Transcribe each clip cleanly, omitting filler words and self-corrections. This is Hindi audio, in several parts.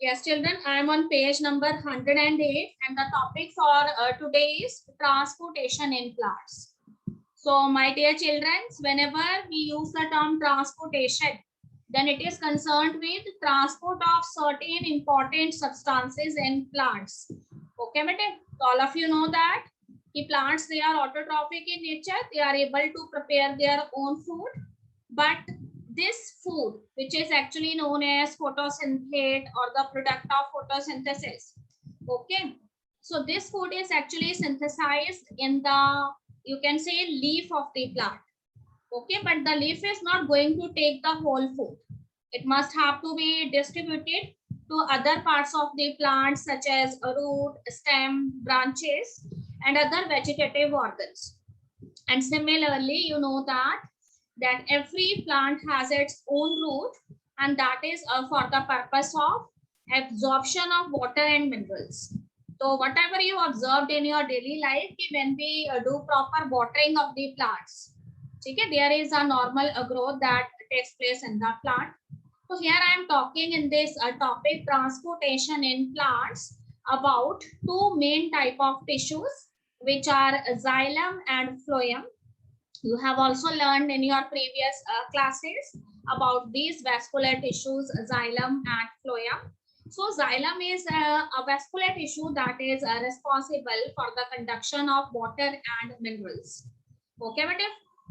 Yes, children, I am on page number 108 and the topic for today is transportation in plants. So, my dear children, whenever we use the term transportation, then it is concerned with transport of certain important substances in plants. Okay, bete? All of you know that plants, they are autotrophic in nature. They are able to prepare their own food. But this food, which is actually known as photosynthate or the product of photosynthesis, okay, so this food is actually synthesized in the, you can say, leaf of the plant, okay, but the leaf is not going to take the whole food. It must have to be distributed to other parts of the plant such as a root, stem, branches and other vegetative organs. And similarly, you know that every plant has its own root, and that is for the purpose of absorption of water and minerals. So whatever you observed in your daily life, when we do proper watering of the plants, okay, there is a normal growth that takes place in the plant. So here I am talking in this topic transportation in plants about two main type of tissues, which are xylem and phloem. You have also learned in your previous classes about these vascular tissues, xylem and phloem. So xylem is a vascular tissue that is responsible for the conduction of water and minerals. Okay,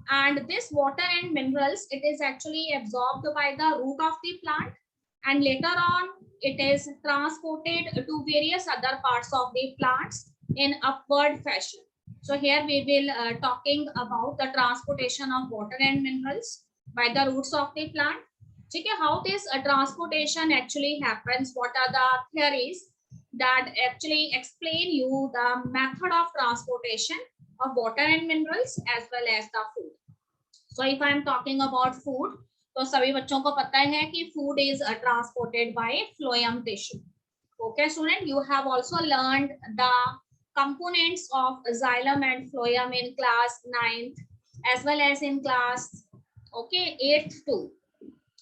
and this water and minerals, it is actually absorbed by the root of the plant, and later on it is transported to various other parts of the plants in upward fashion. So here we will talking about the transportation of water and minerals by the roots of the plant. Okay, how this transportation actually happens, what are the theories that actually explain you the method of transportation of water and minerals as well as the food. So if I am talking about food, तो सभी बच्चों को पता है कि food is transported by phloem tissue. Okay, student, you have also learned the components of xylem and phloem in class 9th as well as in class 8th too.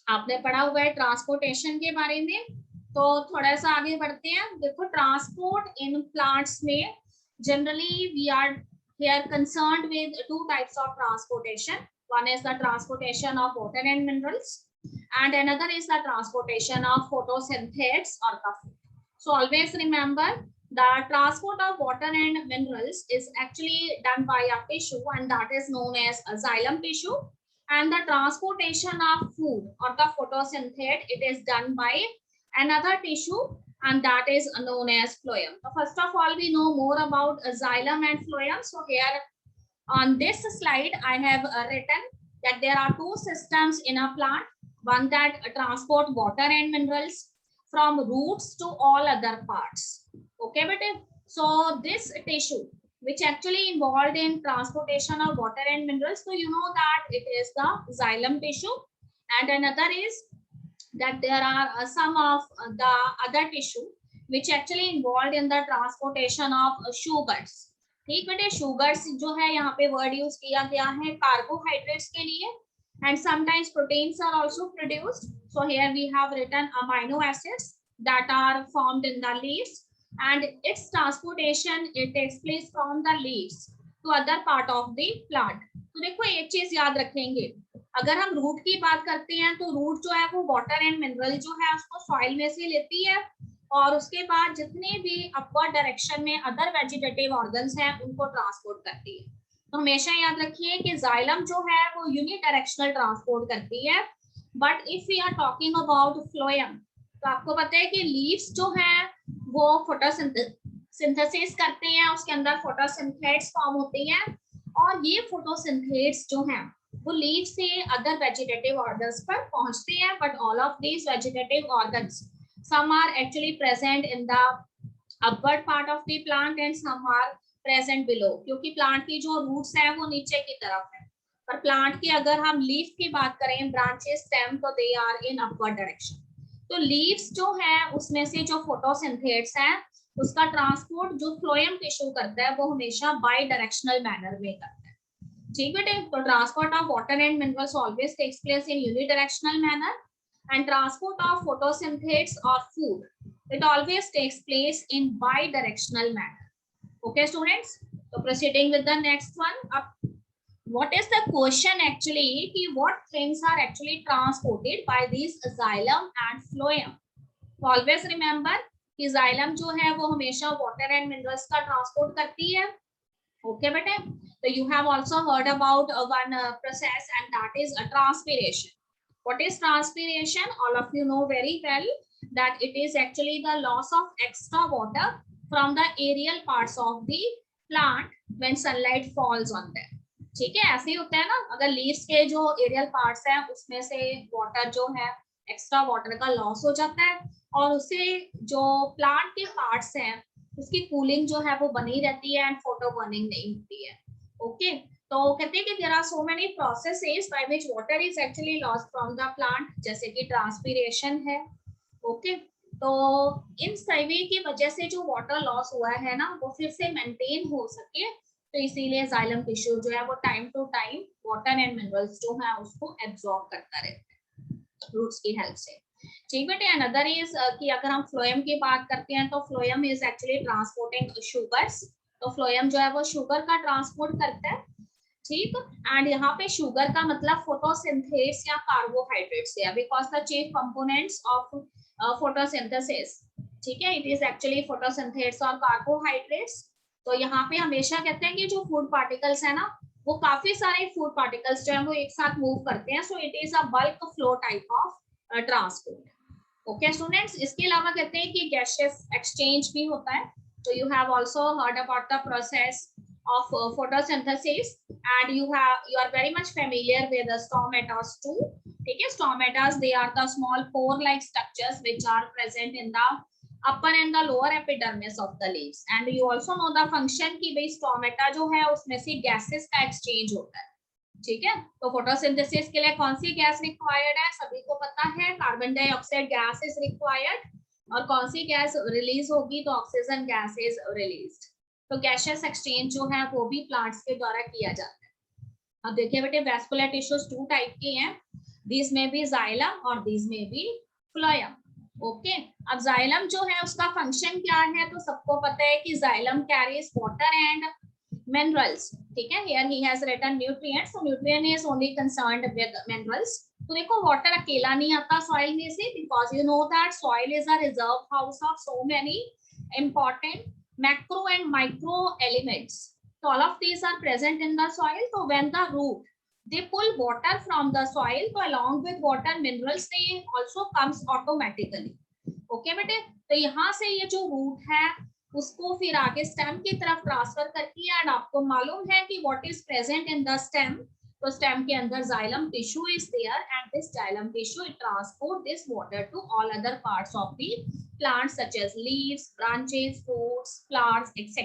आपने पढ़ा हुआ है ट्रांसपोर्टेशन के बारे में. तो थोड़ा सा आगे बढ़ते हैं. देखो, ट्रांसपोर्ट इन प्लांट्स में generally we are here concerned with two types of transportation. One is the transportation of water and minerals, and another is the transportation of photosynthetes or the food. So always remember, the transport of water and minerals is actually done by a tissue, and that is known as a xylem tissue. And the transportation of food or the photosynthate, it is done by another tissue, and that is known as phloem. So first of all, we know more about xylem and phloem. So here on this slide, I have written that there are two systems in a plant. One that transport water and minerals from roots to all other parts. Okay, but so this tissue, which actually involved in transportation of water and minerals, so you know that it is the xylem tissue, and another is that there are some of the other tissue which actually involved in the transportation of sugars. ठीक बेटे, sugars जो है यहाँ पे word use किया गया है carbohydrates के लिए, and sometimes proteins are also produced. So here we have written amino acids that are formed in the leaves, and its transportation, it takes place from the leaves to other part of the plant. तो देखो एक चीज याद रखेंगे, अगर हम रूट की बात करते हैं तो रूट जो है वो वाटर एंड मिनरल जो है उसको सॉइल में से लेती है, और उसके बाद जितने भी अपवर्ड डायरेक्शन में अदर वेजिटेटिव ऑर्गन्स हैं उनको ट्रांसपोर्ट करती है. तो हमेशा याद रखिए कि जाइलम जो है वो यूनिडायरेक्शनल ट्रांसपोर्ट करती है. But if we are talking about phloem, तो आपको पता है कि लीव्स जो है वो फोटोसिंथेसिस करते हैं, उसके अंदर फोटोसिंथेट्स फॉर्म होती हैं, और ये फोटोसिंथेट्स जो हैं वो लीव से अदर वेजिटेटिव ऑर्गन्स पर पहुंचते हैं. But all of these vegetative organs, some are actually present in the upward part of the plant and some are present below, क्योंकि प्लांट की जो रूट्स है वो नीचे की तरफ है, पर प्लांट की अगर हम लीफ की बात करें, ब्रांचेस, स्टेम, तो they are in upward direction. तो लीव्स जो है उसमें से जो फोटोसिंथेट्स हैं उसका ट्रांसपोर्ट जो फ्लोएम टिश्यू करता है वो हमेशा बाई डायरेक्शनल मैनर में करता है. ठीक बेटे, तो transport of water and minerals always takes place in unidirectional manner, and transport of photosynthetes or food It always takes place in bi-directional manner. Okay, students. So proceeding with the next one. What is the question actually? कि what things are actually transported by these xylem and phloem? So always remember कि xylem जो है वो हमेशा water and minerals का transport करती है. Okay, बेटे. So you have also heard about one process, and that is a transpiration. What is transpiration? All of you know very well that it is actually the loss of extra water from the aerial parts of the plant when sunlight falls on them. ठीक है, ऐसे ही होता है ना, अगर लीव्स के जो एरियल पार्ट्स हैं उसमें से वाटर जो है एक्स्ट्रा वाटर का लॉस हो जाता है और उससे जो प्लांट के पार्ट्स हैं उसकी कूलिंग जो है वो बनी रहती है एंड फोटो बर्निंग नहीं होती है. ओके, तो कहते हैं कि there are so many processes by which water is actually lost from the plant, जैसे कि ट्रांसपीरेशन है. ओके, तो इन सभी की वजह से जो वाटर लॉस हुआ है ना वो फिर से मेंटेन हो सके, तो इसीलिए जाइलम टिश्यू जो है वो time to time water and minerals जो है उसको एब्जॉर्ब करता रहता है रूट्स की हेल्प से. ठीक बेटे. अनदर इज कि अगर हम फ्लोएम की बात करते हैं तो phloem is actually transporting sugars. तो फ्लोएम जो है वो शुगर का ट्रांसपोर्ट करता है. ठीक. एंड यहाँ पे शुगर का मतलब फोटोसिंथेसिस या कार्बोहाइड्रेट्स है, because the chief components of photosynthesis. ठीक है, इट इज एक्चुअली फोटोसिंथेसिस और कार्बोहाइड्रेट्स. तो यहाँ पे हमेशा कहते हैं कि जो फूड पार्टिकल्स है ना वो काफी सारे फूड पार्टिकल्स जो है वो एक साथ मूव करते हैं. So it is a bulk flow type of transport. Okay students. इसके अलावा कहते हैं कि गैसियस एक्सचेंज भी होता है. तो you have also heard about the process of photosynthesis, and you are very much familiar with the stomatas too. ठीक है, stomatas, they are the small pore like structures which are present in the upper and the lower epidermis of the leaves. And you also know the function कि भाई stomata जो है उसमें से gases का exchange होता है. ठीक है, तो फोटोसिंथेसिस के लिए कौन सी गैस रिक्वायर्ड है सभी को पता है, carbon dioxide gas is required. और कौन सी गैस रिलीज होगी तो ऑक्सीजन गैस इज रिलीज्ड. तो गैसियस एक्सचेंज जो है वो भी प्लांट्स के द्वारा किया जाता है. अब देखिए बेटे, वैस्कुलर टिश्यूज टू टाइप के हैं. दिस में भी जाइलम और दिस में भी फ्लोएम. ओके, अब जाइलम जो है उसका फंक्शन क्या है तो सबको पता है कि xylem carries water and minerals. ठीक है, here he has written nutrients. So nutrient is only concerned with minerals. तो देखो वाटर अकेला नहीं आता सॉइल में से, because you know that soil is a reserve house of so many important macro and micro elements. So all of these are present in the soil. So when the root they pull water from the soil, so along with water minerals they also comes automatically. Okay बेटे, तो यहाँ से ये जो रूट है उसको फिर आगे स्टेम की तरफ ट्रांसफर करती है. एंड आपको मालूम है कि what is present in the stem. तो स्टेम के अंदर xylem tissue is there and this xylem tissue it transport this water to all other parts of the plants such as leaves, branches, fruits, flowers, etc.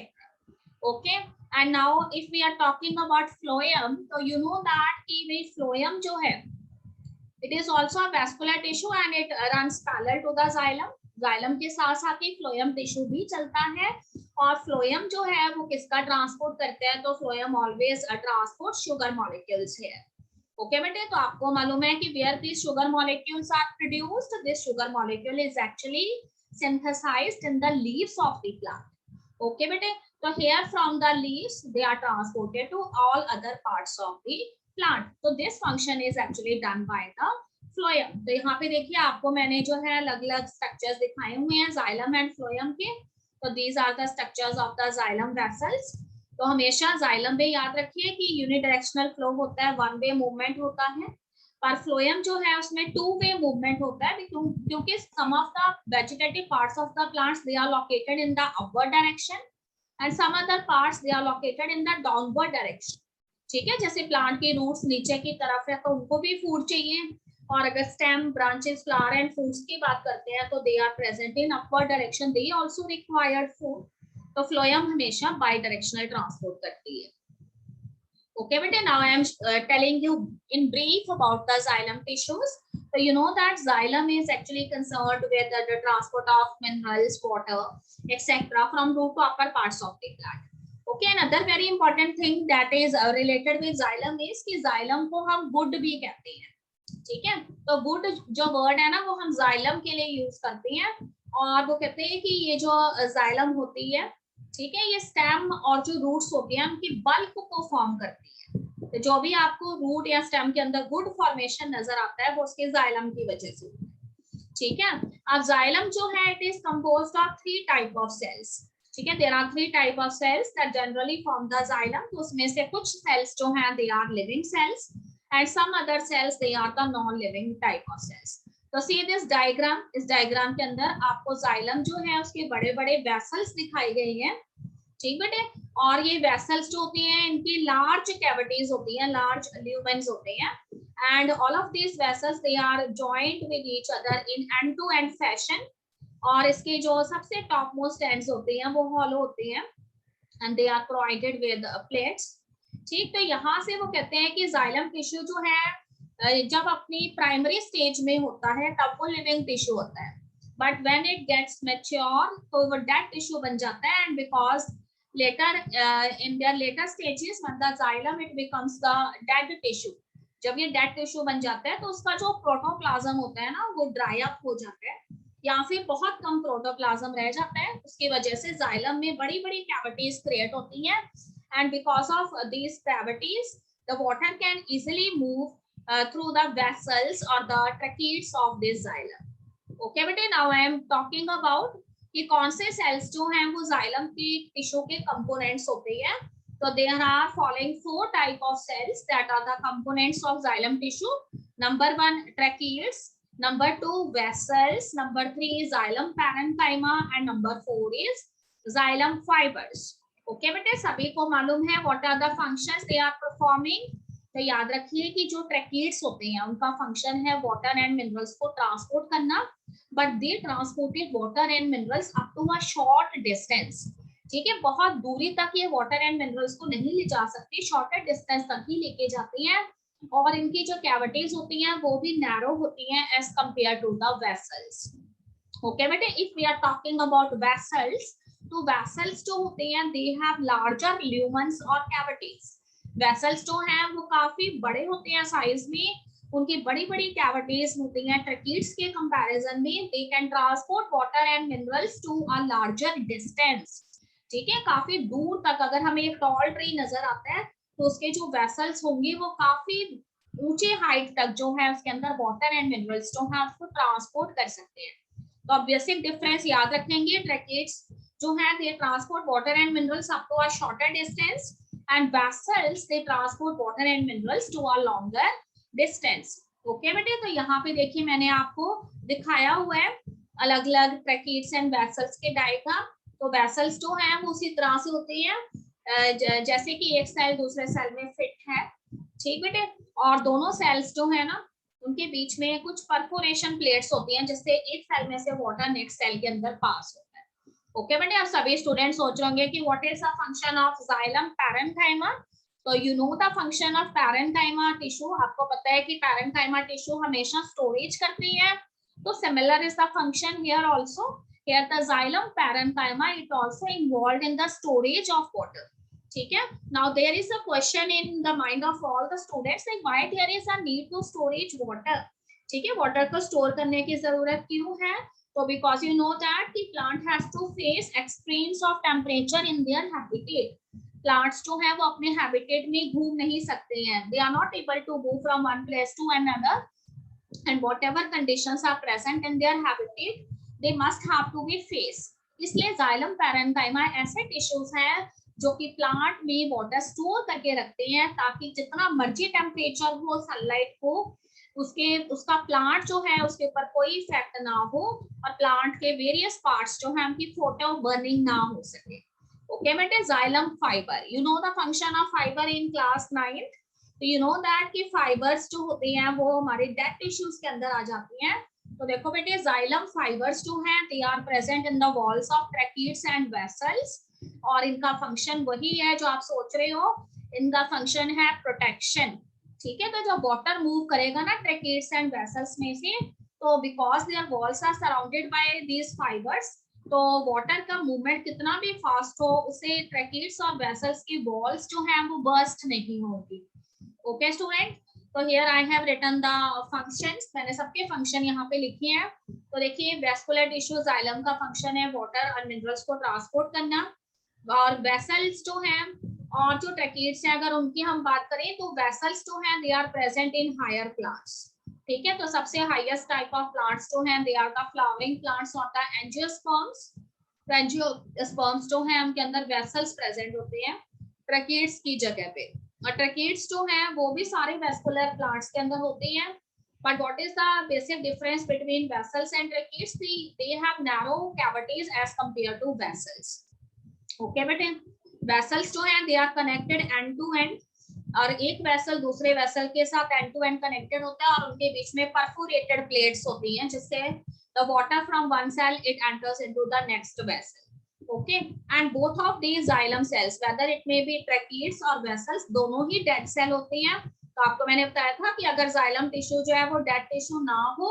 Okay, and now if we are talking about phloem, so you know that कि phloem जो है it is also a vascular tissue and it runs parallel to the xylem. xylem के साथ साथ ही phloem tissue भी चलता है. और phloem जो है वो किसका ट्रांसपोर्ट करता है तो phloem always transport sugar molecules here. Okay बेटे, तो आपको मालूम है कि where these sugar molecules are produced, this sugar molecule is actually synthesized in the leaves of the plant. Okay bete, so here from the leaves they are transported to all other parts of the plant. So this function is actually done by the phloem. तो यहाँ पे देखिए आपको मैंने जो है अलग अलग स्ट्रक्चर्स दिखाए हुए हैं जाइलम एंड फ्लोएम के. तो these are the structures of the xylem vessels. तो हमेशा जाइलम में याद रखिए कि यूनिडायरेक्शनल फ्लो होता है, वन वे मूवमेंट होता है. पर फ्लोएम जो है उसमें टू वे मूवमेंट होता है, क्योंकि some of the vegetative parts of the plants they are located in the upward direction and some other parts they are located in the downward direction. ठीक है, जैसे प्लांट के रूट्स नीचे की तरफ है तो उनको भी फूड चाहिए, और अगर stem, branches, flower and fruits की बात करते हैं तो they are present in upward direction, they also required food. तो फ्लोएम हमेशा बाई डायरेक्शनल ट्रांसपोर्ट करती है. Okay, but now I am telling you in brief about the xylem tissues. So you know that xylem is actually concerned with the transport of minerals, water, etc. from root to upper parts of the plant. Okay, another very important thing that is related with xylem is कि xylem को हम wood भी कहते हैं. ठीक है, तो wood जो word है ना वो हम xylem के लिए use करते हैं. और वो कहते हैं कि ये जो जाइलम होती है, ठीक है, ये स्टेम और जो रूट्स होती हैं उनकी बल्क को फॉर्म करती है। तो जो भी आपको रूट या स्टेम के अंदर गुड फॉर्मेशन नजर आता है वो उसके जाइलम की वजह से, ठीक है। अब जाइलम जो है it is composed of 3 type of cells, ठीक है। There are 3 type of cells that generally form the xylem. तो उसमें से कुछ सेल्स जो हैं they are living cells and some other cells they are the non living type of cells. तो सी दिस डायग्राम, इस डायग्राम के अंदर आपको जाइलम जो है उसके बड़े बड़े वेसल्स दिखाई गए हैं, ठीक बेटे। और ये वेसल्स जो होती हैं इनकी लार्ज कैविटीज होती हैं, लार्ज ल्यूमेन्स होते हैं, and all of these vessels they are joined with each other in end to end fashion। और इसके जो सबसे टॉप मोस्ट एंड्स होते हैं वो हॉलो होते हैं and they are provided with plates, ठीक। तो यहाँ से वो कहते हैं कि जाइलम टिश्यू जो है जब अपनी प्राइमरी स्टेज में होता है तब वो लिविंग टिश्यू होता है, but when it gets mature तो वो डेड टिश्यू बन जाता है। And because later in their later stages when the xylem it becomes the dead tissue, जब ये डेड टिश्यू बन जाता है तो उसका जो प्रोटोप्लाज्म होता है ना वो ड्राई अप हो जाता है या फिर बहुत कम प्रोटोप्लाज्म रह जाता है। उसकी वजह से जाइलम में बड़ी बड़ी कैविटीज क्रिएट होती हैं and because of these cavities the water can easily move through the vessels और the tracheids of this xylem. Okay बेटे, now I am talking about कि कौन से सेल्स जो हैं वो जाइलम की टिश्यू के कंपोनेंट्स होते हैं। तो there are following 4 type of cells that are the components of xylem tissue. Number 1 tracheids, number 2 vessels, number 3 xylem parenchyma and number 4 is xylem fibres. Okay बेटे, सभी को मालूम है what are the functions they are performing. तो याद रखिए कि जो ट्रैकीड्स होते हैं उनका फंक्शन है वाटर एंड मिनरल्स को ट्रांसपोर्ट करना, but they transported water and minerals up to a short distance, ठीक है। बहुत दूरी तक ये वाटर एंड मिनरल्स को नहीं ले जा सकती, शॉर्टर डिस्टेंस तक ही लेके जाती हैं। और इनकी जो कैविटीज होती हैं वो भी नैरो होती हैं as compare to the vessels. Okay बेटे, if we are talking about vessels, तो वेसल्स जो होते हैं दे हैव लार्जर ल्यूमेन्स और कैविटीज। वेसल्स जो हैं वो काफी बड़े होते हैं साइज में, उनकी बड़ी बड़ी कैविटीज होती हैं ट्रैकीड्स के कंपैरिजन में। They can transport water and minerals to a larger distance, ठीक है। काफी दूर तक अगर हमें एक टॉल ट्री नजर आता है तो उसके जो वेसल्स होंगे वो काफी ऊंचे हाइट तक जो है उसके अंदर वाटर एंड मिनरल्स जो है उसको ट्रांसपोर्ट कर सकते हैं। तो बेसिक डिफरेंस याद रखेंगे, ट्रैकीड्स जो है they transport water and minerals up to a shorter distance and vessels they transport water and minerals to a longer distance. Okay बेटे, तो यहाँ पे देखिए मैंने आपको दिखाया हुआ है अलग अलग ट्रैकीड्स एंड वेसल्स के डायग्राम। तो वेसल्स जो हैं वो उसी तरह से होते हैं जैसे कि एक सेल दूसरे सेल में फिट है, ठीक बेटे। और दोनों सेल्स जो है ना उनके बीच में कुछ परफोरेशन प्लेट्स होती हैं जिससे एक सेल में से वाटर नेक्स्ट सेल के अंदर पास होता है। ओके बेटे, अब सभी स्टूडेंट सोच रहे होंगे कि what is the function of xylem parenchyma. तो you know the function of parenchyma tissue, आपको पता है कि पैरेन्काइमा टिश्यू हमेशा स्टोरेज करती है। तो similar is the function here also. Here the xylem parenchyma it also involved in the storage of water, ठीक है। Now there is a question in the mind of all the students like why there is a need to storage water, ठीक है। water को store करने की जरूरत क्यों है? तो because you know that the plant has to face extremes of temperature in their habitat। plants जो है वो अपने habitat में घूम नहीं सकते हैं, they are not able to move from one place to another and whatever conditions are present in their habitat they must have to be face। इसलिए जाइलम पैरेन्काइमा ऐसे टिश्यूज हैं जो कि प्लांट में वाटर स्टोर करके रखते हैं ताकि जितना मर्जी टेम्परेचर हो, सनलाइट हो, उसका प्लांट जो है उसके ऊपर कोई इफेक्ट ना हो और प्लांट के वेरियस पार्ट्स जो है उनकी फोटो बर्निंग ना हो सके। ओके बेटे, xylem fibre, you know the function of fibre in class 9th। तो यू नो दैट कि फाइबर्स जो होते हैं वो हमारे डेड टिश्यूज के अंदर आ जाती हैं। तो देखो बेटे, जाइलम फाइबर्स जो हैं they are present in the walls of tracheids and vessels और इनका फंक्शन वही है जो आप सोच रहे हो, इनका फंक्शन है प्रोटेक्शन, ठीक है। तो जब वाटर मूव करेगा ना ट्रैकीड्स एंड वेसल्स में से, तो because their walls are surrounded by these fibres, तो वाटर का मूवमेंट कितना भी फास्ट हो उसे ट्रैकीड्स और वेसल्स की वॉल्स जो है वो बर्स्ट नहीं होगी। ओके स्टूडेंट, तो here I have written the functions, मैंने सबके फंक्शन यहाँ पे लिखे हैं। तो देखिए वेस्कुलर टिश्यू जाइलम का फंक्शन है वाटर और मिनरल्स को ट्रांसपोर्ट करना, और वेसल्स जो हैं और जो ट्रैकिड्स हैं अगर उनकी हम बात करें तो वेसल्स जो हैं they are present in higher plants. ठीक है, तो सबसे हाईएस्ट टाइप ऑफ प्लांट्स जो हैं they are the flowering plants और द एंजियोस्पर्म्स। एंजियोस्पर्म्स जो हैं उनके अंदर वेसल्स प्रेजेंट होते हैं ट्रैकिड्स की जगह पे, और ट्रैकिड्स जो हैं वो भी सारे वेस्कुलर प्लांट्स के अंदर होते हैं। But what is the basic difference between vessels and tracheids? They have narrow cavities as compared to vessels. Okay बेटे, vessels जो हैं they are connected end to end, और एक वेसल दूसरे वेसल के साथ एंड टू एंड कनेक्टेड होता है और उनके बीच में परफोरेटेड प्लेट्स होती हैं जिससे the water from one cell it enters into the next vessel. Okay, and both of these xylem cells whether it may be tracheids or vessels दोनों ही डेड सेल होती हैं। तो आपको मैंने बताया था कि अगर जाइलम टिश्यू जो है वो डेड टिश्यू ना हो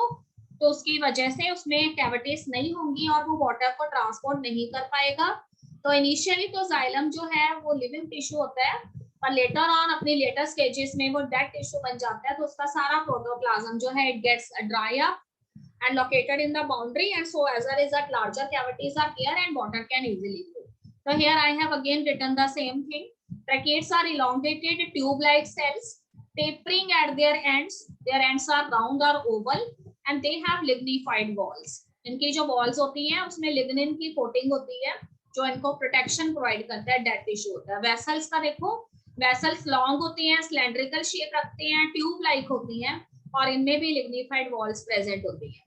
तो उसकी वजह से उसमें कैविटीज नहीं होंगी और वो वाटर को ट्रांसपोर्ट नहीं कर पाएगा। तो इनिशियली तो जाइलम जो है वो लिविंग टिश्यू होता है, पर लेटर ऑन अपनी लेटर स्टेजेस में वो डेड टिश्यू बन जाता है, तो उसका सारा प्रोटोप्लाज्म जो है it gets dry up and located in the boundary, and so as a result larger cavities are here and water can easily flow. So here I have again written the same thing. Tracheids are elongated tube like cells tapering at their ends. Their ends are round or oval and they have lignified walls. इनकी जो walls होती हैं उसमें lignin की coating होती है जो इनको protection provide करता है, dead tissue होता है। Vessels का देखो, vessels long होती हैं, cylindrical shape रखते हैं, tube like होती हैं और इनमें भी lignified walls present होती है।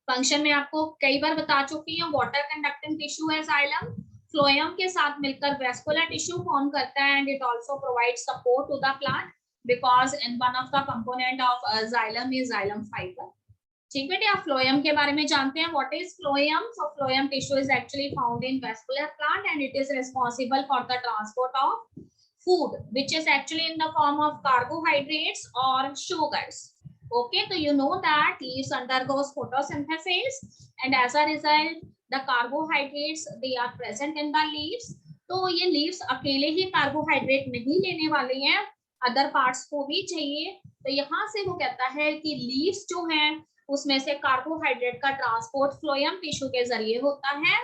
फंक्शन में आपको कई बार बता चुकी हूँ, वाटर कंडक्टिंग टिश्यू है जाइलम, फ्लोएम के साथ मिलकर वेस्कुलर टिश्यू फॉर्म करता है and it also provides support to the plant because in one of the component of xylem is xylem fiber. ठीक बेटे, आप फ्लोएम के बारे में जानते हैं। What is phloem? So phloem tissue is actually found in vascular plant and it is responsible for the transport of food which is actually in the form of carbohydrates or sugars. Okay, so you know that leaves undergoes photosynthesis and as a result the carbohydrates they are present in the leaves. तो ये leaves अकेले ही carbohydrate नहीं लेने वाले हैं, other parts को भी चाहिए। तो यहाँ से वो कहता है कि leaves जो हैं उसमें से carbohydrate का transport phloem tissue के जरिए होता है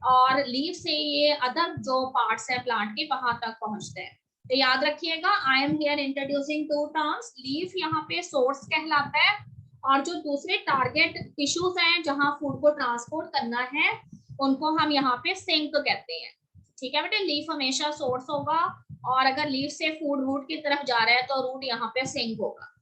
और लीफ से ये अदर जो पार्ट्स है प्लांट के वहां तक पहुंचते हैं। तो याद रखिएगा, I am here introducing two terms. Leaf यहाँ पे सोर्स कहलाता है और जो दूसरे टारगेट टिश्यूज हैं जहां फूड को ट्रांसपोर्ट करना है उनको हम यहाँ पे सिंक कहते हैं। ठीक है बेटे, लीफ हमेशा सोर्स होगा और अगर लीफ से फूड रूट की तरफ जा रहा है तो रूट यहाँ पे सिंक होगा।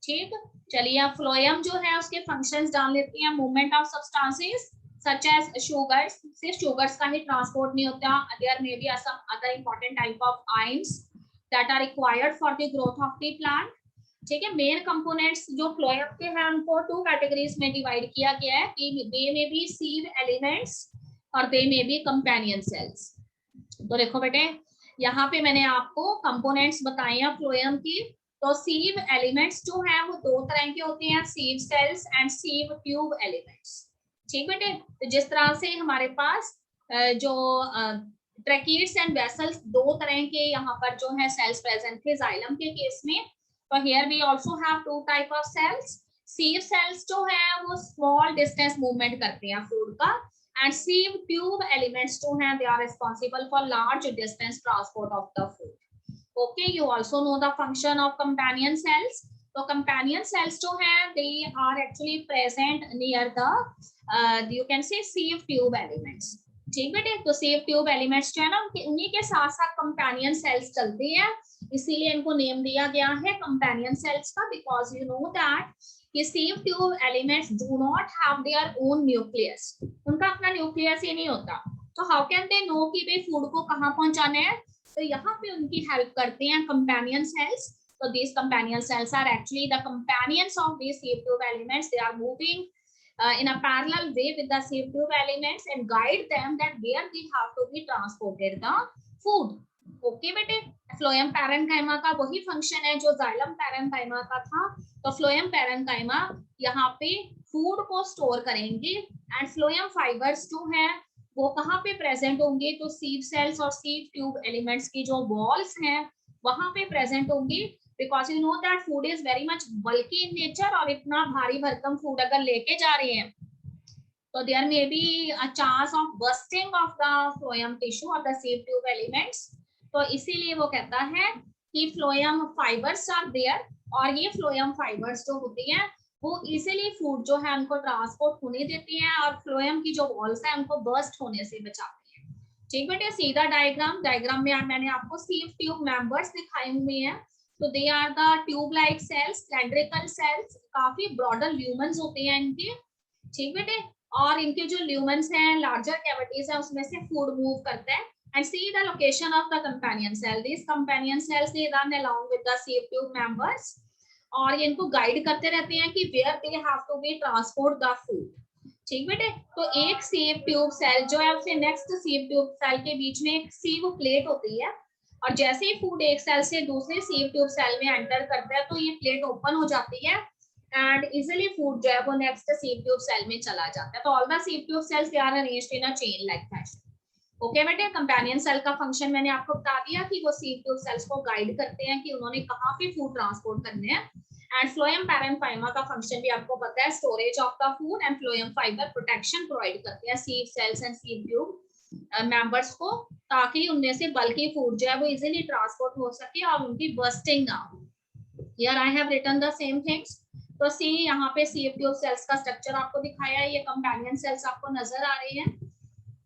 ठीक, चलिए अब फ्लोएम जो है उसके फंक्शंस जान लेते हैं। Movement of substances such as sugars, सिर्फ sugars का ही ट्रांसपोर्ट नहीं होता, there may be some other important type of ions that are required for the growth of the plant. ठीक है, मेन कंपोनेंट्स जो फ्लोएम के हैं उनको टू कैटेगरीज में डिवाइड किया गया है कि दे में बी सीव एलिमेंट्स और दे में बी कंपेनियन सेल्स। तो देखो बेटे, यहाँ पे मैंने आपको कंपोनेंट्स बताए हैं फ्लोएम की। तो सीव एलिमेंट्स जो हैं वो दो तरह के होते हैं, sieve cells and sieve tube elements. ठीक बेटे, तो जिस तरह से हमारे पास जो ट्रैकिड्स एंड वेसल्स दो तरह के यहाँ पर जो है सेल्स प्रेजेंट थे जाइलम के केस में, तो here we also have two type of cells. Sieve cells जो है वो स्मॉल डिस्टेंस मूवमेंट करते हैं फूड का एंड सीव ट्यूब एलिमेंट्स जो हैं they are responsible for large distance transport of the food. Okay, you also know the function of companion cells. तो कंपेनियन सेल्स जो हैं they are actually present near the you can say sieve tube elements। ठीक बेटे, तो sieve tube elements जो है ना उन्हीं के साथ साथ कंपेनियन सेल्स चलते हैं, इसीलिए इनको नेम दिया गया है कंपेनियन सेल्स का, बिकॉज यू नो दैट कि sieve tube elements do not have their own nucleus, उनका अपना न्यूक्लियस ही नहीं होता। तो हाउ कैन दे नो कि भाई फूड को कहाँ पहुंचाना है? तो यहाँ पे उनकी हेल्प करते हैं companion cells. So these companion cells are actually the companions of these sieve tube elements. They are moving in a parallel way with the sieve tube elements and guide them that where they have to be transported the food. Okay बेटे, फ्लोएम पैरेन्काइमा का वही फंक्शन है जो जाइलम पैरेन्काइमा का था। तो फ्लोएम पैरेन्काइमा यहाँ पे फूड को स्टोर करेंगे एंड फ्लोएम फाइबर्स जो है वो कहाँ पे प्रेजेंट होंगे? तो सीव सेल्स और सीव ट्यूब एलिमेंट्स की जो वॉल्स हैं वहां पे प्रेजेंट होंगी because you know that food is very much bulky in nature, और इतना भारी भरकम फूड अगर लेके जा रहे हैं तो there may be a chance of busting of the phloem tissue और द सीव ट्यूब एलिमेंट्स। तो इसीलिए वो कहता है कि फ्लोएम फाइबर्स आर देयर, और ये फ्लोएम फाइबर्स जो होती हैं वो इजीली फूड जो है उनको ट्रांसपोर्ट होने देती हैं, और फ्लोएम की जो वॉल्स है उनको बर्स्ट होने से बचाती हैं। ठीक बेटे, सीधा डायग्राम में मैंने आपको सीव ट्यूब मेंबर्स दिखाए हुए हैं। तो they are the tube like cells, cylindrical cells, काफी ब्रॉडर ल्यूमेंस होते हैं इनके। ठीक बेटे, और इनके जो ल्यूमेंस हैं, लार्जर कैविटीज है, उसमें से फूड मूव करता है। And see the location of the companion cell. These companion cells they run along with the sieve tube members, और ये इनको गाइड करते रहते हैं कि where they have to be transport the food. ठीक बेटे, तो एक सीव ट्यूब सेल जो है उससे नेक्स्ट सीव ट्यूब सेल के बीच में एक सीव प्लेट होती है, और जैसे ही फूड एक सेल से दूसरे सीव ट्यूब सेल में एंटर करता है तो ये प्लेट ओपन हो जाती है एंड इजिली फूड जो है वो नेक्स्ट सीव ट्यूब सेल में चला जाता है। तो all the sieve tube cells they are arranged in a chain like fashion. Okay बेटे, कंपेनियन सेल का फंक्शन मैंने आपको बता दिया कि वो सीव ट्यूब सेल्स को गाइड करते हैं कि उन्होंने कहाँ पे फूड ट्रांसपोर्ट करने हैं। एंड फ्लोएम पैरेन्काइमा का फंक्शन भी आपको पता है, storage of the food, and phloem fibre protection provide करते हैं sieve cells and sieve tube members को, ताकि उनमें से बल्कि फूड जो है वो इजीली ट्रांसपोर्ट हो सके और उनकी बर्स्टिंग ना हो। Here I have written the same things. तो सी यहाँ पे सीव ट्यूब सेल्स का स्ट्रक्चर आपको दिखाया है, ये कंपेनियन सेल्स आपको नजर आ रही हैं।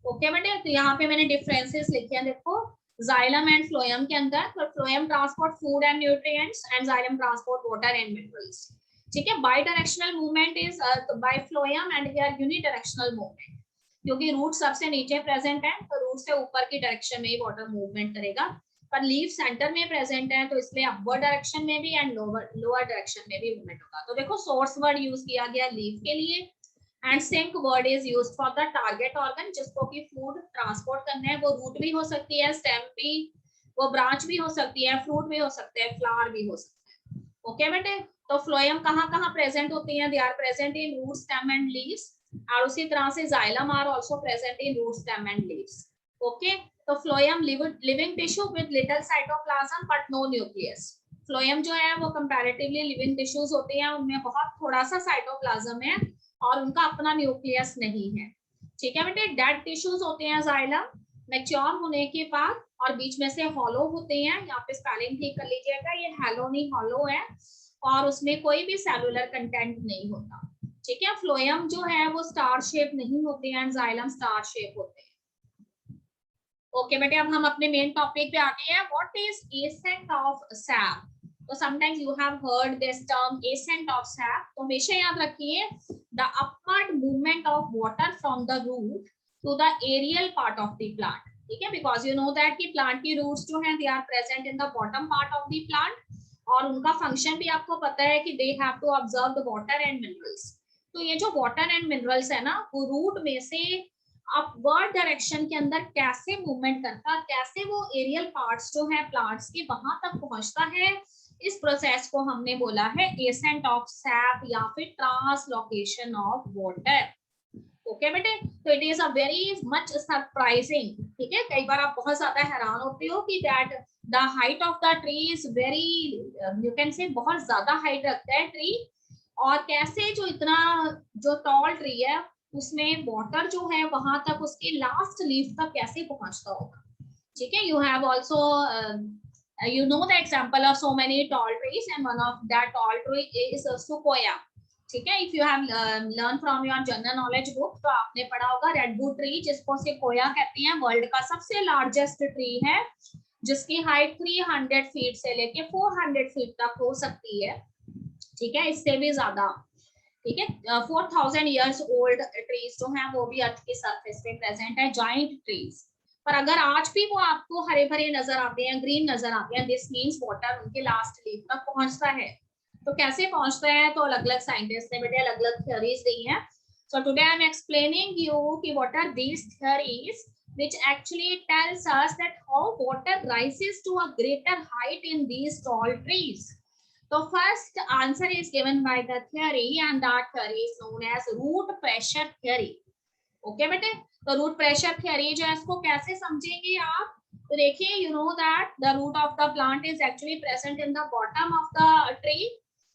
ओके बेटे, तो यहाँ पे मैंने डिफरेंसेस लिखे हैं, देखो जाइलम एंड फ्लोएम के अंदर। तो phloem transport food and nutrients and xylem transport water and minerals. ठीक है, by directional movement is by phloem and here unidirectional movement, क्योंकि रूट सबसे नीचे प्रेजेंट है तो रूट से ऊपर की डायरेक्शन में ही वाटर मूवमेंट करेगा, पर लीफ सेंटर में प्रेजेंट है तो इसलिए अपवर्ड डायरेक्शन में भी एंड लोअर डायरेक्शन में भी मूवमेंट होगा। तो देखो सोर्स वर्ड यूज किया गया लीफ के लिए, and sink word is used for the target organ, जिसको कि फूड ट्रांसपोर्ट करना है। वो रूट भी हो सकती है, स्टेम भी, वो ब्रांच भी हो सकती है, फ्रूट भी हो सकते हैं, फ्लावर भी हो सकता है। ओके बेटे, तो फ्लोएम कहाँ प्रेजेंट होती है? They are present in root, stem and leaves, और उसी तरह से xylem are also present in root, stem and leaves. Okay, तो phloem living tissue with little cytoplasm but no nucleus. Phloem जो है वो कंपैरेटिवली लिविंग टिश्यूज होते हैं, उनमें बहुत थोड़ा सा साइटोप्लाज्म है और उनका अपना न्यूक्लियस नहीं है। ठीक है बेटे, डेड टिश्यूज होते हैं जाइलम, मैच्योर होने के बाद, और बीच में से हॉलो होते हैं। यहाँ पे स्पेलिंग ठीक कर लीजिएगा, ये हैलो नहीं हॉलो है, और उसमें कोई भी सेलुलर कंटेंट नहीं होता। ठीक है, फ्लोएम जो है वो स्टार शेप नहीं होते हैं, जाइलम स्टार शेप होते हैं। ओके बेटे, अब हम अपने मेन टॉपिक पे आ गए हैं। What is ascent of sap? तो sometimes you have heard this term ascent of sap. तो हमेशा याद रखिए, the upward movement of water from the root to the aerial part of the plant. ठीक है, बिकॉज यू नो दैट कि प्लांट की रूट्स जो हैं they are present in the bottom part of the plant, और उनका फंक्शन भी आपको पता है कि they have to observe the water and minerals. तो ये जो वाटर एंड मिनरल्स है ना, वो रूट में से अपवर्ड डायरेक्शन के अंदर कैसे मूवमेंट करता है, कैसे वो एरियल पार्ट्स जो है प्लांट्स के वहां तक पहुंचता है, इस प्रोसेस को हमने बोला है एसेंट ऑफ सैप या फिर ट्रांसलोकेशन ऑफ वाटर। ओके बेटे, तो it is a very much surprising. ठीक है, कई बार आप बहुत ज्यादा हैरान होते हो कि that the height of the tree is very, you can say बहुत ज्यादा हाइट रखता है ट्री, और कैसे जो इतना जो टॉल ट्री है उसमें वाटर जो है वहां तक उसके लास्ट लीफ तक कैसे पहुंचता होगा। ठीक है, you have also you know the example of so many tall trees, and one of that tall tree is sequoia. ठीक है, if you have learned from your general knowledge book, तो आपने पढ़ा होगा रेडवुड ट्री, जिसको sequoia कहते हैं, वर्ल्ड का सबसे लार्जेस्ट ट्री है, जिसकी हाइट 300 फीट से लेके 400 फीट तक हो सकती है। ठीक है, इससे भी ज्यादा। ठीक है, 4000 years old ट्रीज जो हैं वो भी अर्थ की सरफेस पे प्रेजेंट है, जाइंट ट्रीज। पर अगर आज भी वो आपको हरे भरे नजर आते हैं, ग्रीन नजर आते हैं, दिस मींस वाटर उनके लास्ट लीफ तक पहुंचता है। तो कैसे पहुंचता है? तो अलग अलग साइंटिस्ट ने बेटे अलग अलग थ्योरीज दी हैं। So today I am explaining you कि what are these theories which actually tells us that how water rises to a greater height in these tall trees. So first answer is given by the theory, and that theory is known as root pressure theory. Okay बेटे, तो रूट प्रेशर थ्योरी जो है इसको कैसे समझेंगे आप? तो देखिए, you know that the root of the plant is actually present in the bottom of the tree.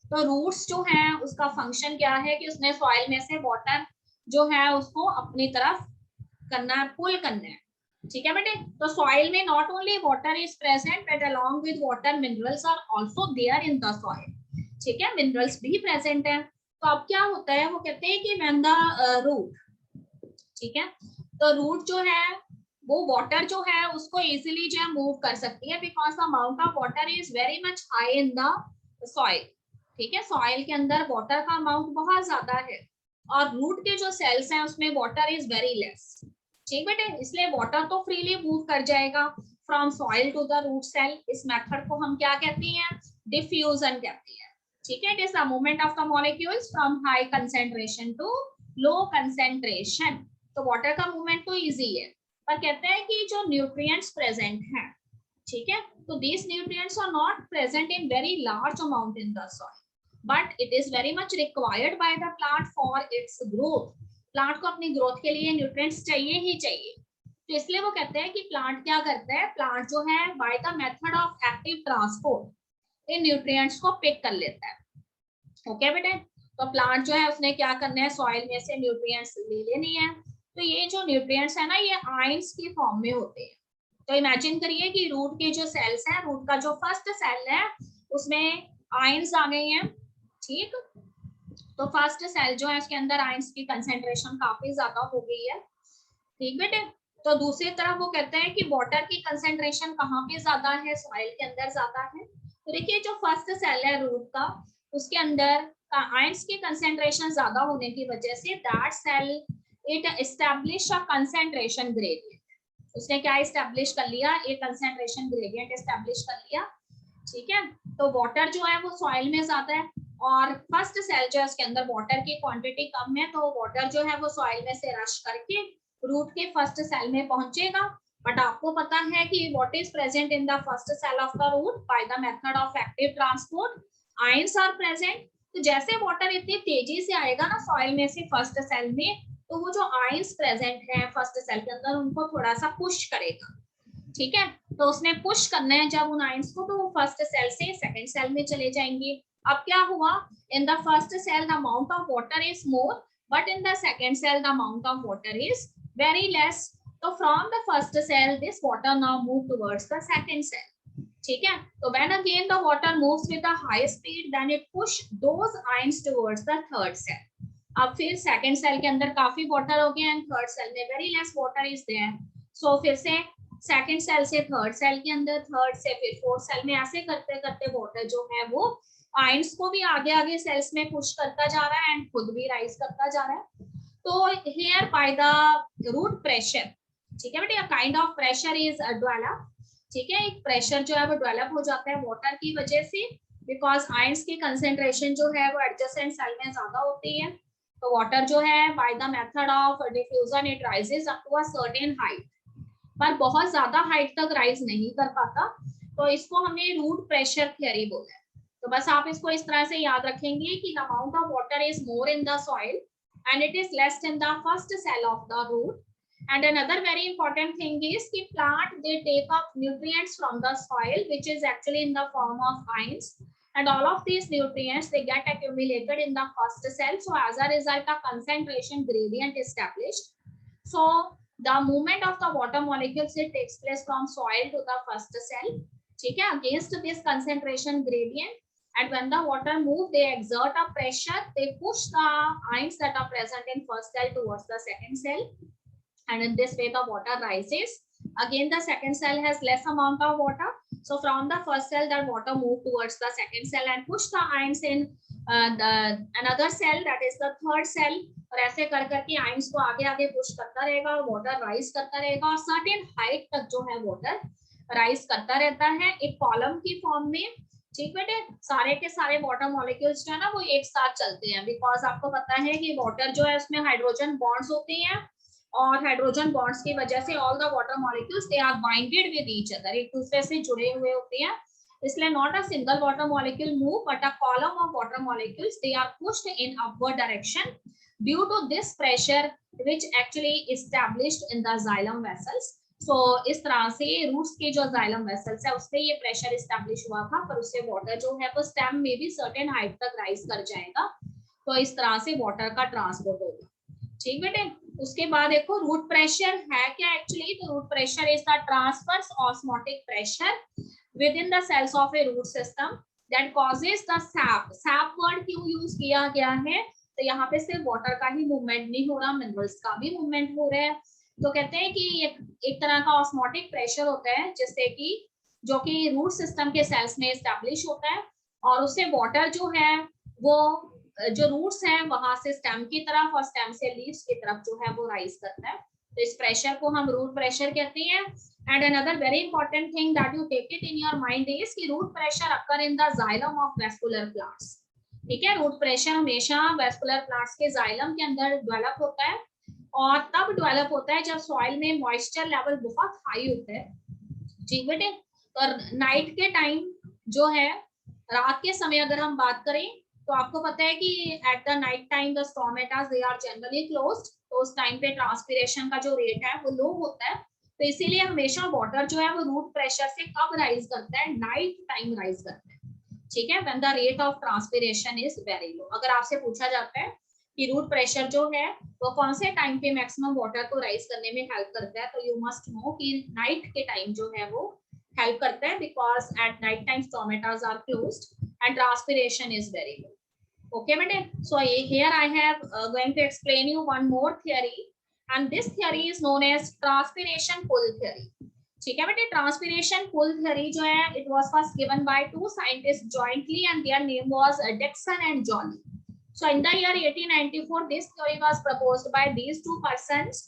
तो रूट्स जो है उसका फंक्शन क्या है कि उसने सॉइल में से वाटर जो है उसको अपनी तरफ करना है, पुल करना है। ठीक है बेटे, तो सॉइल में not only water is present but along with water minerals are also there in the soil. ठीक है, मिनरल्स भी प्रेजेंट है। तो अब क्या होता है, वो कहते हैं कि व्हेन द रूट, ठीक है, तो रूट जो है वो वाटर जो है उसको इजीली जो है मूव कर सकती है because the amount of water is very much high in the soil. ठीक है, सॉइल के अंदर वाटर का अमाउंट बहुत ज्यादा है और रूट के जो सेल्स हैं उसमें वाटर इज वेरी लेस। ठीक बेटे, इसलिए वाटर तो फ्रीली मूव कर जाएगा from soil to the root cell. इस मेथड को हम क्या कहते हैं, डिफ्यूजन कहते हैं। ठीक है, it is the movement of the molecules from high concentration to low concentration. तो वाटर का मूवमेंट तो इजी है, पर कहते हैं कि जो न्यूट्रिएंट्स प्रेजेंट हैं, ठीक है, तो these nutrients are not present in very large amount in the soil, but it is very much required by the plant for its growth. Plant को अपनी ग्रोथ के लिए न्यूट्रिएंट्स चाहिए ही चाहिए। तो इसलिए वो कहते हैं कि प्लांट क्या करता है, प्लांट जो है by the method of active transport in nutrients को पिक कर लेता है। ओके बेटे, तो प्लांट जो है उसने क्या करना है, सॉइल में से न्यूट्रिएंट्स ले लेनी है। तो ये जो न्यूट्रिएंट्स है ना, ये आयंस की फॉर्म में होते हैं। तो इमेजिन करिए कि रूट के जो सेल्स हैं, रूट का जो फर्स्ट सेल है उसमें आयंस आ गई हैं। ठीक, तो फर्स्ट सेल जो है उसके अंदर आयंस की कंसेंट्रेशन काफी ज्यादा हो गई है। ठीक बेटे, तो दूसरी तरफ वो कहते हैं कि वाटर की कंसेंट्रेशन कहाँ पे ज्यादा है, सॉइल के अंदर ज्यादा है। तो देखिए, जो फर्स्ट सेल है रूट का, उसके अंदर आयंस की कंसेंट्रेशन ज्यादा होने की वजह से that cell it establish a concentration gradient. उसने क्या एस्टैब्लिश कर लिया, एक कंसेंट्रेशन ग्रेडियंट एस्टैब्लिश कर लिया। ठीक है, तो वाटर जो है वो सॉइल में ज्यादा है और फर्स्ट सेल जो है उसके अंदर वाटर की क्वांटिटी कम है, तो वाटर जो है वो सॉइल में से रश करके रूट के फर्स्ट सेल में पहुंचेगा। बट आपको पता है कि what is present in the first cell of the root by the method of active transport, ions are present. तो जैसे वाटर इतनी तेजी से आएगा ना सॉइल में से फर्स्ट सेल में, तो वो जो आयंस प्रेजेंट है फर्स्ट सेल के अंदर उनको थोड़ा सा पुश करेगा। ठीक है, तो उसने पुश करना है जब उन आयंस को, तो वो फर्स्ट सेल से सेकंड सेल में चले जाएंगे। अब क्या हुआ, in the first cell the amount of water is more but in the second cell the amount of water is very less. तो from the first cell this water now move towards the second cell. ठीक है, तो when again the water moves with a high speed then it push those ions towards the third cell. अब फिर सेकंड सेल के अंदर काफी वाटर हो गया एंड थर्ड सेल में very less water is there. So फिर से सेकंड सेल से थर्ड सेल के अंदर, थर्ड से फिर फोर्थ सेल में, ऐसे करते करते वाटर जो है वो आयंस को भी आगे आगे सेल्स में पुश करता जा रहा है एंड खुद भी राइज करता जा रहा है। तो here by the root pressure, ठीक है बेटे, a kind of pressure is develop. ठीक है, एक प्रेशर जो है वो डेवलप हो जाता है वाटर की वजह से बिकॉज आयंस की कंसेंट्रेशन जो है वो एडजेसेंट सेल में ज्यादा होती है। तो वाटर जो है by the method of diffusion it rises up to a certain height, पर बहुत ज्यादा हाइट तक राइज नहीं कर पाता। तो इसको हमने रूट प्रेशर थ्योरी बोला है। तो बस आप इसको इस तरह से याद रखेंगे कि the amount of water is more in the soil and it is less in the first cell of the root. And another very important thing is कि plant they take up nutrients from the soil which is actually in the form of ions, and all of these nutrients they get accumulated in the first cell. So as a result a concentration gradient established. So the movement of the water molecules it takes place from soil to the first cell. ठीक है, against this concentration gradient, and when the water move they exert a pressure, they push the ions that are present in first cell towards the second cell, and in this way the water rises. Again the second cell has less amount of water, so from the first cell that water move towards the second cell and push the ions in the another cell, that is the third cell. और ऐसे कर करके आयंस को आगे आगे पुश करता रहेगा और वाटर राइज करता रहेगा और सर्टेन हाइट तक जो है वाटर राइज करता रहता है एक कॉलम की फॉर्म में। ठीक बेटे, सारे के सारे वाटर मॉलिक्यूल्स जो है ना वो एक साथ चलते हैं बिकॉज आपको पता है कि वाटर जो है उसमें हाइड्रोजन बॉन्ड्स होते हैं और हाइड्रोजन बॉन्ड्स की वजह से all the water molecules they are binded with each other, एक दूसरे से जुड़े हुए होते हैं। इसलिए not a single water molecule move but a column of water molecules they are pushed in upward direction due to this pressure which actually established in the xylem vessels. So इस तरह से रूट्स के जो जाइलम वेसल्स है उससे ये प्रेशर एस्टैब्लिश हुआ था, पर उससे वाटर जो है वो स्टेम में भी सर्टेन हाइट तक राइज कर जाएगा, तो इस तरह से वाटर का ट्रांसपोर्ट होगा। ठीक बेटे, उसके बाद देखो रूट प्रेशर है क्या एक्चुअली, तो root pressure is the transverse osmotic pressure with in the cells of a root system that causes the sap. Sap word क्यों यूज किया गया है, तो यहाँ पे सिर्फ वाटर का ही मूवमेंट नहीं हो रहा, मिनरल्स का भी मूवमेंट हो रहा है। तो कहते हैं कि एक तरह का ऑस्मोटिक प्रेशर होता है जिससे कि जो कि रूट सिस्टम के सेल्स में एस्टैब्लिश होता है, और उससे वाटर जो है वो जो रूट्स हैं वहां से स्टेम की तरफ और स्टेम से लीव्स की तरफ जो है वो राइज करता है, तो इस प्रेशर को हम रूट प्रेशर कहते हैं। And another very important thing that you take it in your mind is कि root pressure occur in the xylem of vascular plants. ठीक है, रूट प्रेशर हमेशा वेस्कुलर प्लांट्स के जाइलम के अंदर डेवलप होता है, और तब डेवलप होता है जब सॉइल में मॉइस्चर लेवल बहुत हाई होता है। ठीक बेटे, तो नाइट के टाइम जो है, रात के समय अगर हम बात करें तो आपको पता है कि at the night time the stomatas they are generally closed, तो उस टाइम पे ट्रांसपिरेशन का जो रेट है वो लो होता है, तो इसीलिए हमेशा वाटर जो है वो रूट प्रेशर से कब राइज करता है, नाइट टाइम राइज करता है। ठीक है, when the rate of transpiration is very लो। अगर आपसे पूछा जाता है कि रूट प्रेशर जो है वो कौन से टाइम पे मैक्सिमम वाटर को राइज करने में हेल्प करता है, तो यू मस्ट नो कि नाइट के टाइम जो है वो हेल्प करता है, because at night time stomatas are closed and transpiration is very low. Okay bete, so here I have going to explain you one more theory, and this theory is known as transpiration pull theory. ठीक है बेटे, ट्रांसपिरेशन पुल थ्योरी जो है it was first given by two scientists jointly and their name was Dickson and Johnny. So in the year 1894 this theory was proposed by these two persons,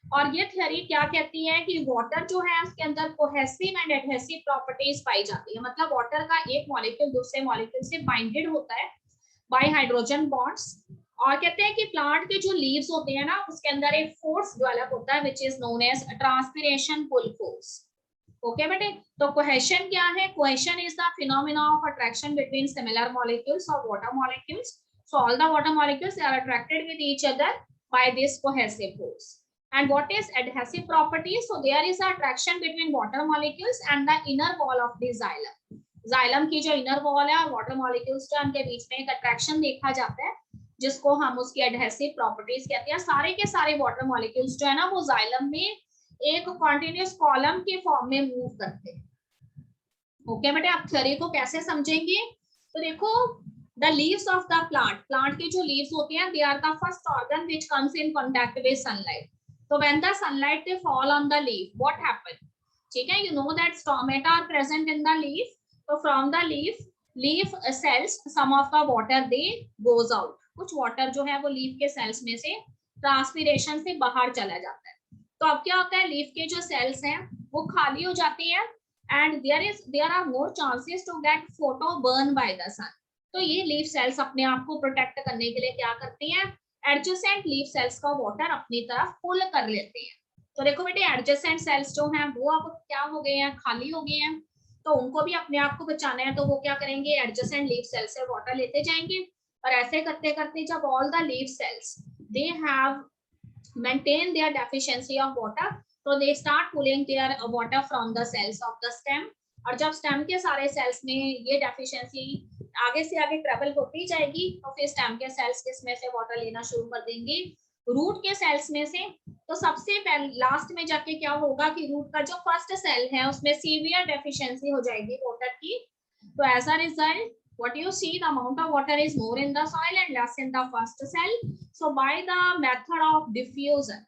और ये थ्योरी क्या कहती है कि वाटर जो है उसके अंदर कोहेसिव एंड एडहेसिव प्रॉपर्टीज पाई जाती है, मतलब वाटर का एक मॉलिक्यूल दूसरे मॉलिक्यूल से बाइंडेड होता है बाय हाइड्रोजन बॉन्ड्स, और कहते हैं कि प्लांट के जो लीव्स होते हैं ना उसके अंदर एक फोर्स डेवलप होता है which is known as transpiration pull force. Okay बेटे, तो कोहेशन क्या है, cohesion is the phenomena of attraction between similar molecules और water molecules, so all the water molecules are attracted with each other by this cohesive force. And what is adhesive properties? So there is attraction between water molecules and the inner wall of the xylem. Xylem की जो इनर वॉल है और वाटर मॉलिक्यूल्स जो उनके बीच में एक अट्रैक्शन देखा जाता है जिसको हम उसकी एडहेसिव प्रॉपर्टीज कहते हैं। सारे के सारे वाटर मॉलिक्यूल्स जो है ना वो जाइलम में एक कॉन्टिन्यूस कॉलम के फॉर्म में मूव करते हैं। ओके बेटे, आप थ्योरी को कैसे समझेंगे, तो देखो the leaves of the plant, plant के जो लीव्स होते हैं they are the first organ which comes in contact with sunlight, तो when the sunlight they fall on the leaf what happen, ठीक है, you know that stomata are present in the leaf, so from the leaf cells some of the water they goes out, कुछ water जो है वो leaf के cells में से ट्रांसपिरेशन से बाहर चला जाता है, तो अब क्या होता है leaf के जो cells हैं वो खाली हो जाती है and there are more chances to get photo burn by the sun, तो ये leaf cells अपने आप को प्रोटेक्ट करने के लिए क्या करती हैं, एडजेसेंट leaf cells का water अपनी तरफ पुल कर लेते हैं। तो देखो बेटे एडजेसेंट सेल्स जो हैं वो अब क्या हो गए हैं, खाली हो गए हैं, तो उनको भी अपने आप को बचाना है, तो वो क्या करेंगे, एडजेसेंट लीफ सेल से वाटर लेते जाएंगे, और ऐसे करते करते जब all the leaf cells they have maintain their deficiency of water, तो they start pulling their water from the cells of the stem, और जब स्टेम के सारे सेल्स में ये डेफिशिएंसी आगे से आगे ट्रेवल होती जाएगी, तो फिर स्टेम के सेल्स किसमें से वाटर लेना शुरू कर देंगे, रूट के सेल्स में से। तो सबसे पहले लास्ट में जाके क्या होगा कि रूट का जो फर्स्ट सेल है उसमें सीवियर डेफिशिएंसी हो जाएगी वाटर की, तो as a result what you see the amount of water is more in the soil and less in the first cell, so by the method of diffusion,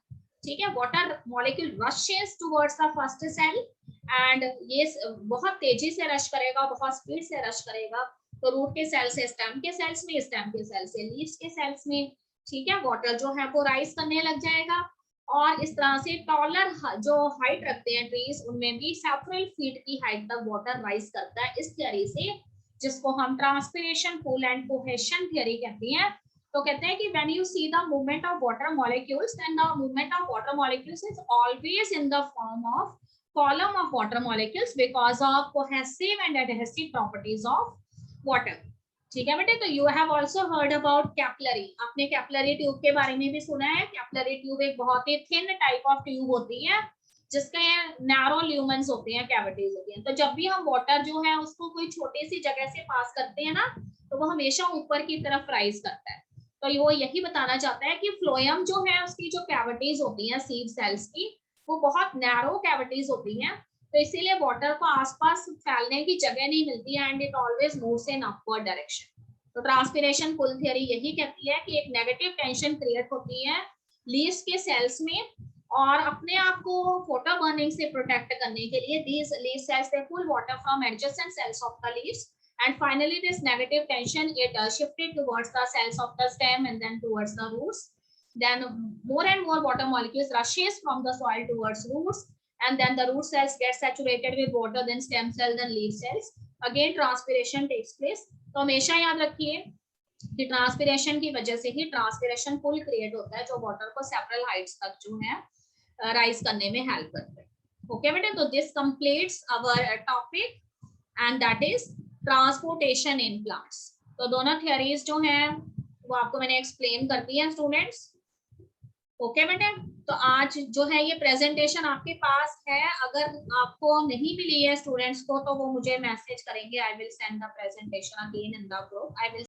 ठीक है, water molecule rushes towards the first cell and ये बहुत तेजी से रश करेगा, बहुत स्पीड से रश करेगा, तो रूट के सेल से स्टेम के सेल्स में, स्टेम के सेल से लीव्स के सेल्स में, ठीक है, वाटर जो है वो राइज करने लग जाएगा, और इस तरह से टॉलर जो हाइट रखते हैं ट्रीज उनमें भी सेवरल फीट की हाइट तक वाटर राइज करता है, इस थ्योरी से, जिसको हम transpiration pull and cohesion theory कहते हैं। तो कहते हैं कि when you see the movement of water molecules then the movement of water molecules is always in the form of column of water molecules because of cohesive and adhesive properties of water. ठीक है बेटे, तो you have also heard about capillary, आपने कैपिलरी ट्यूब के बारे में भी सुना है। कैपिलरी ट्यूब एक बहुत ही थिन टाइप ऑफ ट्यूब होती है जिसके नैरो ल्यूमेंस होते हैं, कैविटीज होती हैं। तो जब भी हम वाटर जो है उसको कोई छोटी सी जगह से पास करते हैं ना, तो वो हमेशा ऊपर की तरफ राइज करता है। तो वो यही बताना चाहता है कि फ्लोएम जो है उसकी जो कैविटीज होती हैं सीड सेल्स की, वो बहुत नैरो कैविटीज होती हैं। तो इसीलिए वाटर को आसपास फैलने की जगह नहीं मिलती है, and it always moves in upward direction. तो ट्रांसपिरेशन पुल थ्योरी यही कहती है कि एक नेगेटिव टेंशन क्रिएट होती है लीव्स के सेल्स में, और अपने आप को फोटो बर्निंग से प्रोटेक्ट करने के लिए these leaf cells they pull water from adjacent cells of the leaves, and finally this negative tension it shifted towards the cells of the stem and then towards the roots. Then more and more water molecules rushes from the soil towards roots, and then the root cells get saturated with water, then stem cells, then leaf cells. Again transpiration takes place. तो हमेशा याद रखिए कि ट्रांसपिरेशन की वजह से ही ट्रांसपिरेशन पुल क्रिएट होता है, जो वाटर को सेवरल हाइट्स तक जो है राइज करने में हेल्प करते हैं। ओके बेटा, तो this completes our topic and that is transportation in plants. तो दोनों थियरीज जो हैं वो आपको मैंने एक्सप्लेन कर दी है स्टूडेंट्स। ओके बेटा, तो आज जो है ये प्रेजेंटेशन आपके पास है। अगर आपको नहीं मिली है स्टूडेंट्स को, तो वो मुझे मैसेज करेंगे। I will send the presentation again in the group. I will